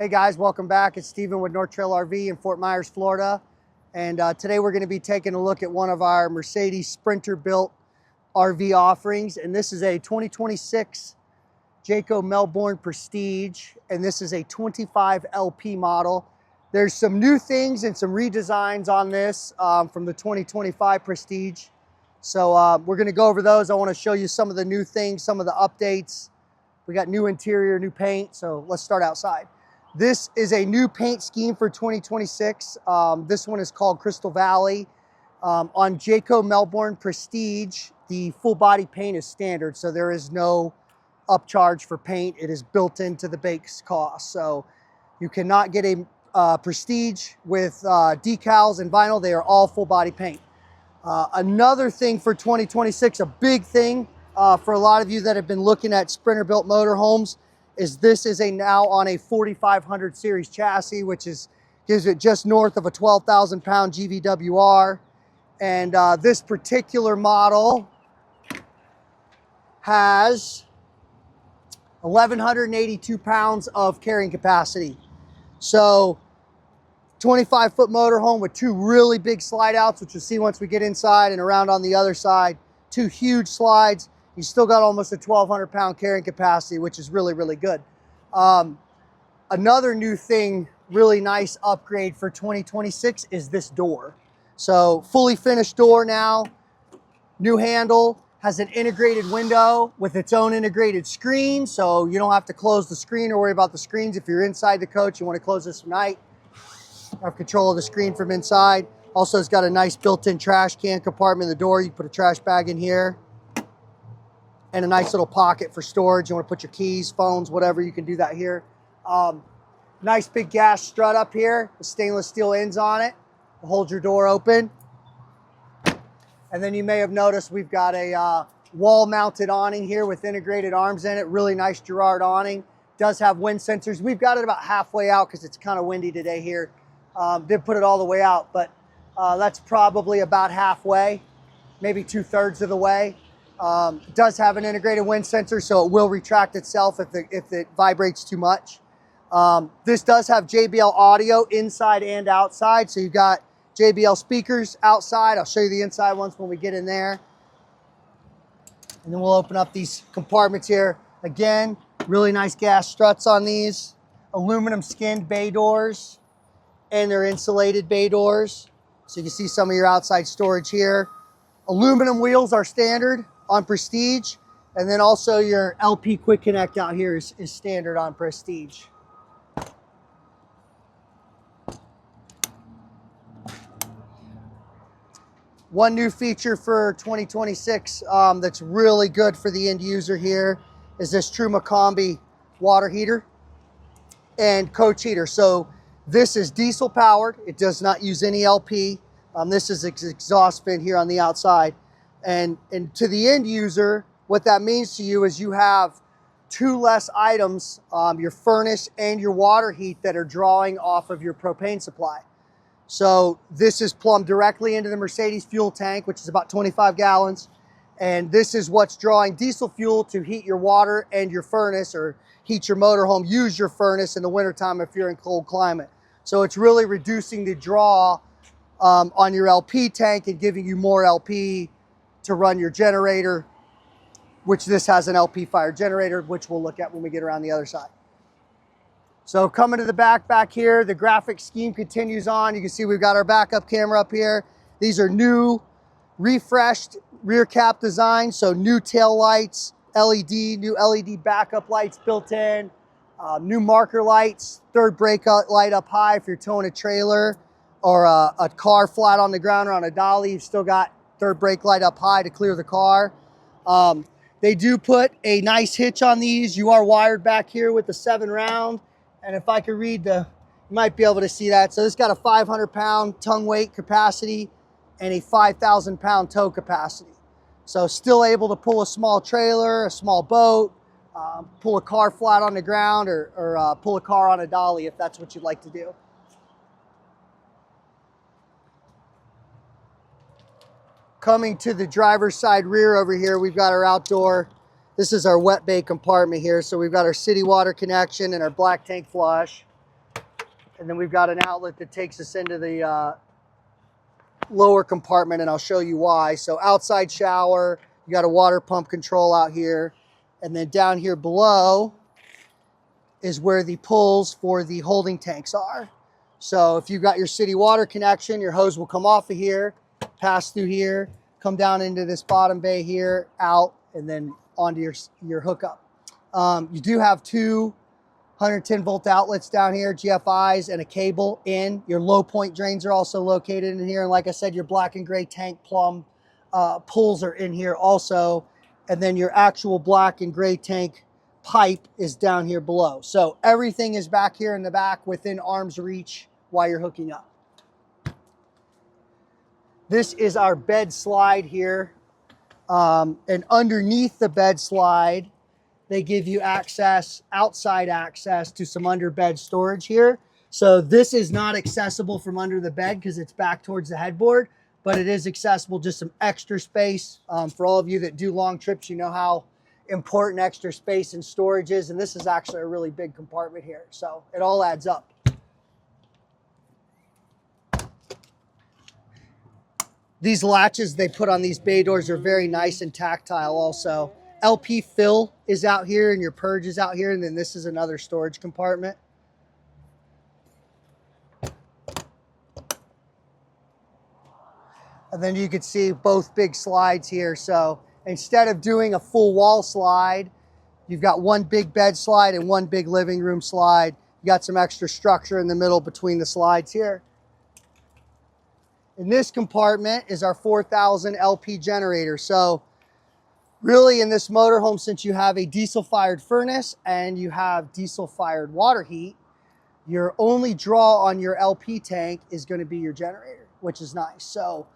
Hey guys, welcome back. It's Steven with North Trail RV in Fort Myers, Florida. And today we're going to be taking a look at one of our Mercedes Sprinter built RV offerings. And this is a 2026 Jayco Melbourne Prestige. And this is a 25 LP model. There's some new things and some redesigns on this from the 2025 Prestige. So we're going to go over those. I want to show you some of the new things, some of the updates. We got new interior, new paint. So let's start outside. This is a new paint scheme for 2026. This one is called Crystal Valley. On Jayco Melbourne Prestige, the full body paint is standard, so there is no upcharge for paint. It is built into the base cost. So you cannot get a Prestige with decals and vinyl. They are all full body paint. Another thing for 2026, a big thing for a lot of you that have been looking at Sprinter built motorhomes, is this is now on a 4500 series chassis, which gives it just north of a 12,000 pound GVWR. And this particular model has 1,182 pounds of carrying capacity. So 25-foot motorhome with two really big slide outs, which you'll see once we get inside and around on the other side. Two huge slides. You still got almost a 1,200 pound carrying capacity, which is really, really good. Another new thing, really nice upgrade for 2026 is this door. So fully finished door now, new handle, has an integrated window with its own integrated screen. So you don't have to close the screen or worry about the screens. If you're inside the coach, you want to close this at night, have control of the screen from inside. Also, it's got a nice built-in trash can compartment in the door. You put a trash bag in here. And a nice little pocket for storage. You want to put your keys, phones, whatever, you can do that here. Nice big gas strut up here with stainless steel ends on it to hold your door open. And then you may have noticed we've got a wall-mounted awning here with integrated arms in it. Really nice Girard awning. Does have wind sensors. We've got it about halfway out because it's kind of windy today here. Didn't put it all the way out, but that's probably about halfway, maybe 2/3 of the way. It does have an integrated wind sensor, so it will retract itself if it vibrates too much. This does have JBL audio inside and outside, so you've got JBL speakers outside. I'll show you the inside ones when we get in there. And then we'll open up these compartments here. Again, really nice gas struts on these. Aluminum skinned bay doors, and they're insulated bay doors. So you can see some of your outside storage here. Aluminum wheels are standard on Prestige, and then also your LP Quick Connect out here is standard on Prestige. One new feature for 2026 that's really good for the end user here is this Truma Combi water heater and coach heater. So this is diesel powered. It does not use any LP. This is exhaust fin here on the outside. And to the end user, what that means to you is you have two less items, your furnace and your water heat, that are drawing off of your propane supply. So this is plumbed directly into the Mercedes fuel tank, which is about 25 gallons. And this is what's drawing diesel fuel to heat your water and your furnace, or heat your motorhome. Use your furnace in the wintertime if you're in cold climate. So it's really reducing the draw on your LP tank and giving you more LP to run your generator, which this has an LP fire generator, which we'll look at when we get around the other side. So coming to the back here, the graphic scheme continues on. You can see we've got our backup camera up here. These are new, refreshed rear cap design. So new tail lights, LED, new LED backup lights built in, new marker lights, third brake light up high if you're towing a trailer or a car flat on the ground or on a dolly. You've still got third brake light up high to clear the car. They do put a nice hitch on these. You are wired back here with the 7 round. And if I could read you might be able to see that. So this got a 500 pound tongue weight capacity and a 5,000 pound tow capacity. So still able to pull a small trailer, a small boat, pull a car flat on the ground, or pull a car on a dolly if that's what you'd like to do. Coming to the driver's side rear over here, we've got our outdoor. This is our wet bay compartment here. So we've got our city water connection and our black tank flush. And then we've got an outlet that takes us into the lower compartment, and I'll show you why. So outside shower, you got a water pump control out here. And then down here below is where the pulls for the holding tanks are. So if you've got your city water connection, your hose will come off of here, pass through here, come down into this bottom bay here, out, and then onto your hookup. You do have two 110 volt outlets down here, GFIs, and a cable in. Your low point drains are also located in here. And like I said, your black and gray tank plumb pulls are in here also. And then your actual black and gray tank pipe is down here below. So everything is back here in the back within arm's reach while you're hooking up. This is our bed slide here. And underneath the bed slide, they give you access, outside access to some under bed storage here. So this is not accessible from under the bed because it's back towards the headboard, but it is accessible, just some extra space. For all of you that do long trips, you know how important extra space and storage is. And this is actually a really big compartment here. So it all adds up. These latches they put on these bay doors are very nice and tactile also. LP fill is out here and your purge is out here, and then this is another storage compartment. And then you can see both big slides here. So instead of doing a full wall slide, you've got one big bed slide and one big living room slide. You got some extra structure in the middle between the slides here. In this compartment is our 4,000 LP generator. So really in this motorhome, since you have a diesel fired furnace and you have diesel fired water heat, your only draw on your LP tank is going to be your generator, which is nice. So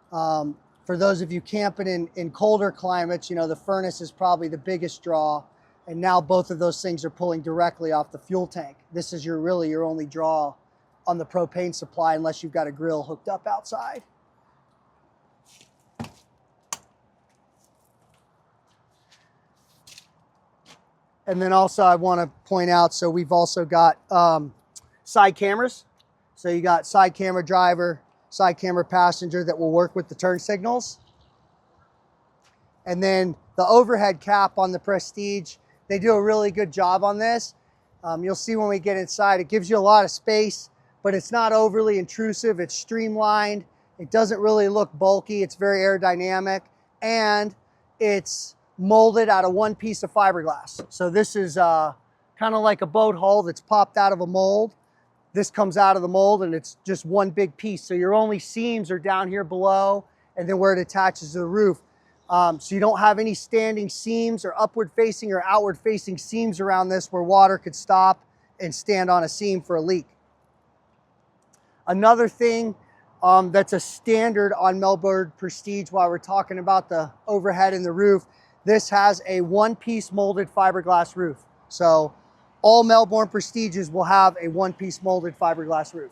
for those of you camping in colder climates, you know, the furnace is probably the biggest draw. And now both of those things are pulling directly off the fuel tank. This is really your only draw on the propane supply unless you've got a grill hooked up outside. And then also I want to point out, so we've also got side cameras. So you got side camera driver, side camera passenger that will work with the turn signals. And then the overhead cap on the Prestige, they do a really good job on this. You'll see when we get inside, it gives you a lot of space, but it's not overly intrusive. It's streamlined. It doesn't really look bulky. It's very aerodynamic, and it's molded out of one piece of fiberglass. So this is kind of like a boat hull that's popped out of a mold. This comes out of the mold and it's just one big piece. So your only seams are down here below and then where it attaches to the roof. So you don't have any standing seams or upward facing or outward facing seams around this where water could stop and stand on a seam for a leak. Another thing that's a standard on Melbourne Prestige while we're talking about the overhead and the roof, this has a one-piece molded fiberglass roof. So all Melbourne Prestiges will have a one-piece molded fiberglass roof.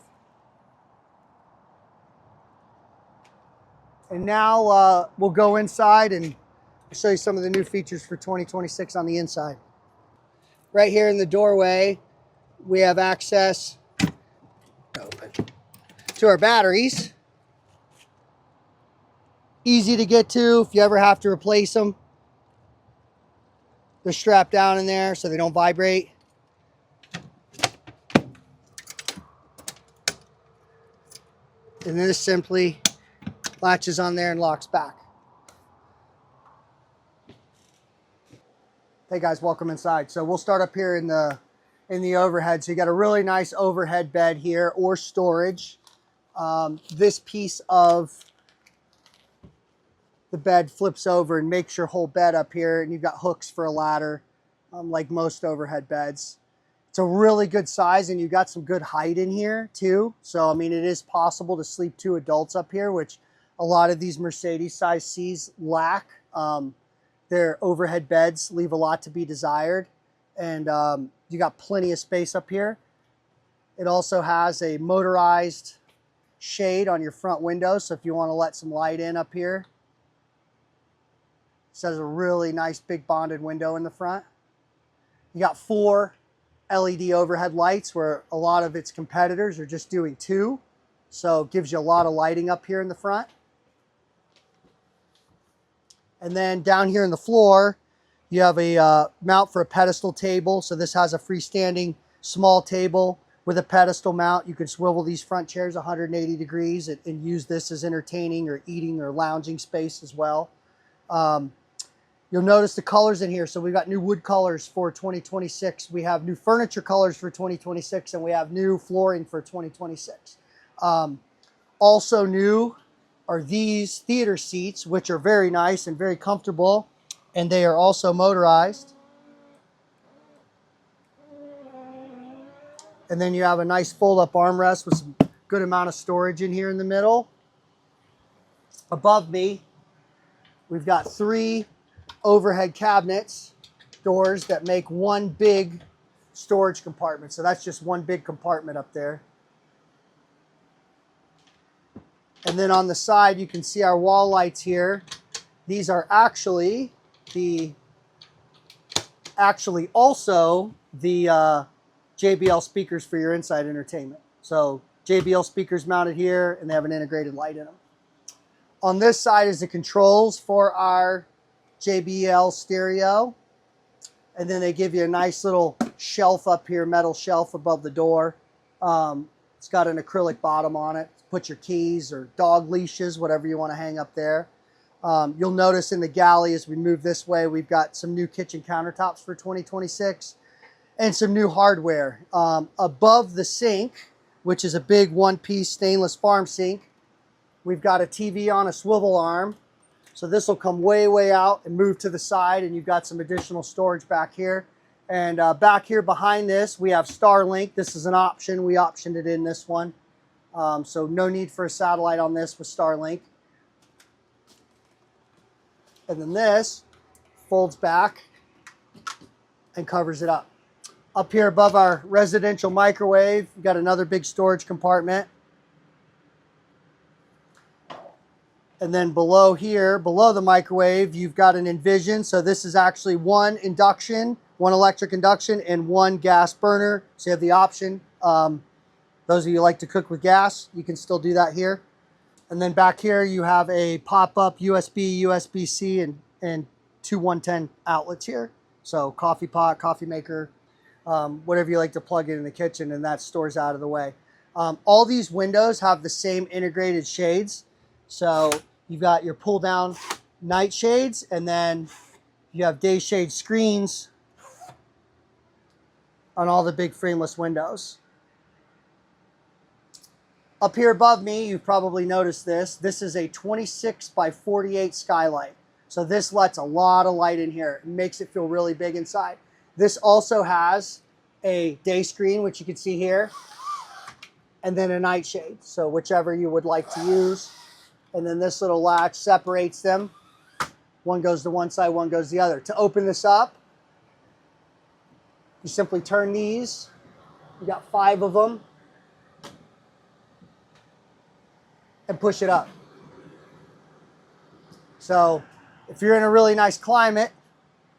And now we'll go inside and show you some of the new features for 2026 on the inside. Right here in the doorway, we have access to our batteries. Easy to get to if you ever have to replace them. They're strapped down in there so they don't vibrate. And then this simply latches on there and locks back. Hey guys, welcome inside. So we'll start up here in the overhead. So you got a really nice overhead bed here or storage. This piece of the bed flips over and makes your whole bed up here, and you've got hooks for a ladder, like most overhead beds. It's a really good size, and you've got some good height in here too. So, I mean, it is possible to sleep two adults up here, which a lot of these Mercedes size Cs lack. Their overhead beds leave a lot to be desired, and you got plenty of space up here. It also has a motorized shade on your front window, so if you want to let some light in up here. This has a really nice big bonded window in the front. You got 4 LED overhead lights, where a lot of its competitors are just doing 2. So it gives you a lot of lighting up here in the front. And then down here in the floor, you have a mount for a pedestal table. So this has a freestanding small table with a pedestal mount. You can swivel these front chairs 180 degrees and use this as entertaining or eating or lounging space as well. You'll notice the colors in here. So we've got new wood colors for 2026. We have new furniture colors for 2026, and we have new flooring for 2026. Also new are these theater seats, which are very nice and very comfortable, and they are also motorized. And then you have a nice fold-up armrest with some good amount of storage in here in the middle. Above me, we've got 3 overhead cabinets, doors that make one big storage compartment. So that's just one big compartment up there. And then on the side, you can see our wall lights here. These are actually also the JBL speakers for your inside entertainment. So JBL speakers mounted here, and they have an integrated light in them. On this side is the controls for our JBL stereo. And then they give you a nice little shelf up here, metal shelf above the door. It's got an acrylic bottom on it. Put your keys or dog leashes, whatever you want to hang up there. You'll notice in the galley as we move this way, we've got some new kitchen countertops for 2026 and some new hardware. Above the sink, which is a big one-piece stainless farm sink, we've got a TV on a swivel arm. So this will come way, way out and move to the side, and you've got some additional storage back here. And back here behind this, we have Starlink. This is an option. We optioned it in this one. So no need for a satellite on this with Starlink. And then this folds back and covers it up. Up here above our residential microwave, we've got another big storage compartment. And then below here, below the microwave, you've got an Envision. So this is actually one induction, one electric induction, and one gas burner. So you have the option. Those of you who like to cook with gas, you can still do that here. And then back here, you have a pop-up USB, USB-C, and 2 110 outlets here. So coffee pot, coffee maker, whatever you like to plug in the kitchen, and that stores out of the way. All these windows have the same integrated shades. So you've got your pull-down night shades, and then you have day shade screens on all the big frameless windows. Up here above me, you've probably noticed this. This is a 26 by 48 skylight. So this lets a lot of light in here. It makes it feel really big inside. This also has a day screen, which you can see here, and then a night shade. So whichever you would like to use. And then this little latch separates them. One goes to one side, one goes to the other. To open this up, you simply turn these. You got 5 of them. And push it up. So if you're in a really nice climate,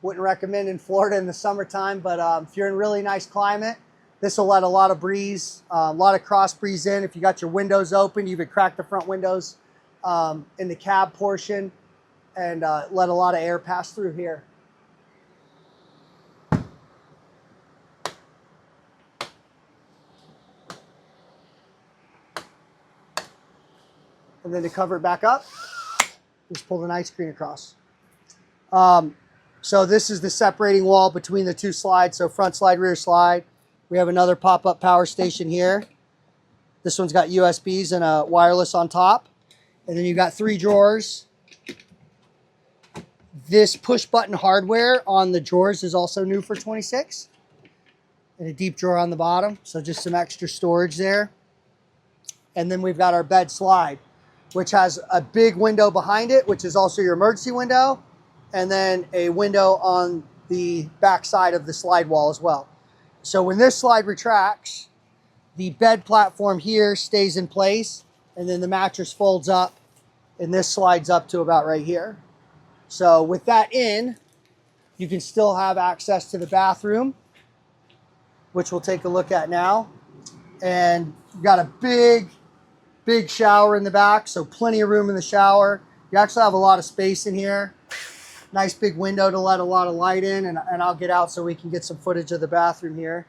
wouldn't recommend in Florida in the summertime, but if you're in a really nice climate, this will let a lot of breeze, a lot of cross breeze in. If you got your windows open, you could crack the front windows in the cab portion and let a lot of air pass through here. And then to cover it back up, just pull the night screen across. So this is the separating wall between the 2 slides. So front slide, rear slide. We have another pop-up power station here. This one's got USBs and a wireless on top. And then you've got 3 drawers. This push button hardware on the drawers is also new for 26. And a deep drawer on the bottom. So just some extra storage there. And then we've got our bed slide, which has a big window behind it, which is also your emergency window, and then a window on the back side of the slide wall as well. So when this slide retracts, the bed platform here stays in place, and then the mattress folds up, and this slides up to about right here. So with that in, you can still have access to the bathroom. which we'll take a look at now. And you've got a big shower in the back, so plenty of room in the shower. You actually have a lot of space in here. Nice big window to let a lot of light in, and I'll get out so we can get some footage of the bathroom here.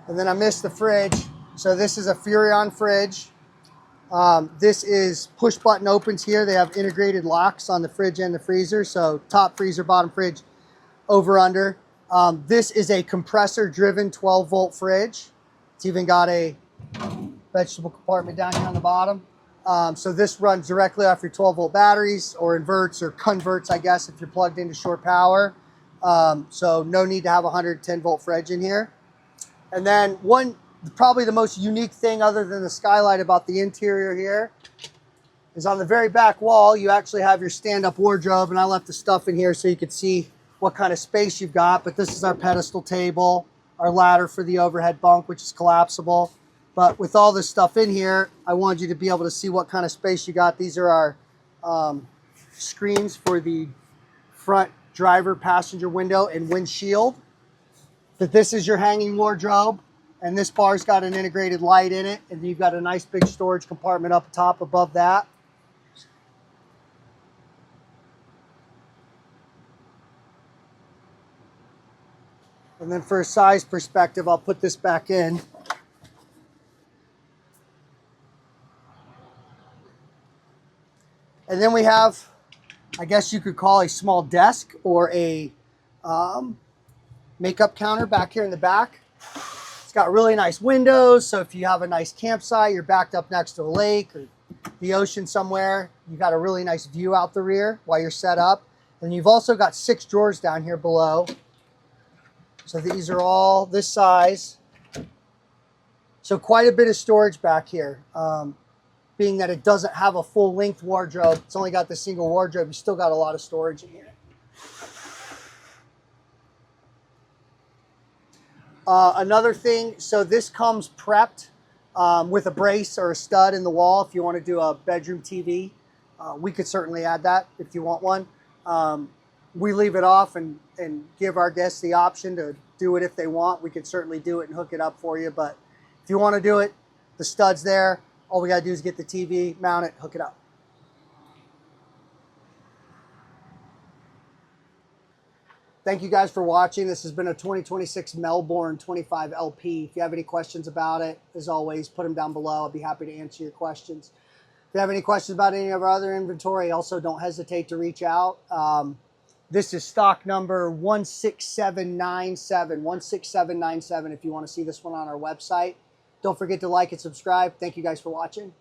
And then I missed the fridge. So this is a Furrion fridge. This is push button opens here. They have integrated locks on the fridge and the freezer. So top freezer, bottom fridge, over under. This is a compressor driven 12 volt fridge. It's even got a vegetable compartment down here on the bottom. So this runs directly off your 12 volt batteries, or inverts or converts, I guess, if you're plugged into short power. So no need to have a 110 volt fridge in here. And then probably the most unique thing other than the skylight about the interior here is on the very back wall, you actually have your stand-up wardrobe, and I left the stuff in here so you could see what kind of space you've got. But this is our pedestal table, our ladder for the overhead bunk, which is collapsible. But with all this stuff in here, I wanted you to be able to see what kind of space you got. These are our screens for the front driver passenger window and windshield. That this is your hanging wardrobe, and this bar's got an integrated light in it, and you've got a nice big storage compartment up top above that. And then for a size perspective, I'll put this back in. And then we have, I guess you could call a small desk or a makeup counter back here in the back. It's got really nice windows, so if you have a nice campsite, you're backed up next to a lake or the ocean somewhere, you got a really nice view out the rear while you're set up. And you've also got 6 drawers down here below. So these are all this size. So quite a bit of storage back here. Being that it doesn't have a full length wardrobe, it's only got the single wardrobe, you still got a lot of storage in here. Another thing, so this comes prepped with a brace or a stud in the wall if you want to do a bedroom TV. We could certainly add that if you want one. We leave it off and give our guests the option to do it if they want. We could certainly do it and hook it up for you, but if you want to do it, the stud's there. All we got to do is get the TV, mount it, hook it up. Thank you guys for watching. This has been a 2026 Melbourne 25 LP. If you have any questions about it, as always, put them down below. I'll be happy to answer your questions. If you have any questions about any of our other inventory, also don't hesitate to reach out. This is stock number 16797, 16797 if you want to see this one on our website. Don't forget to like and subscribe. Thank you guys for watching.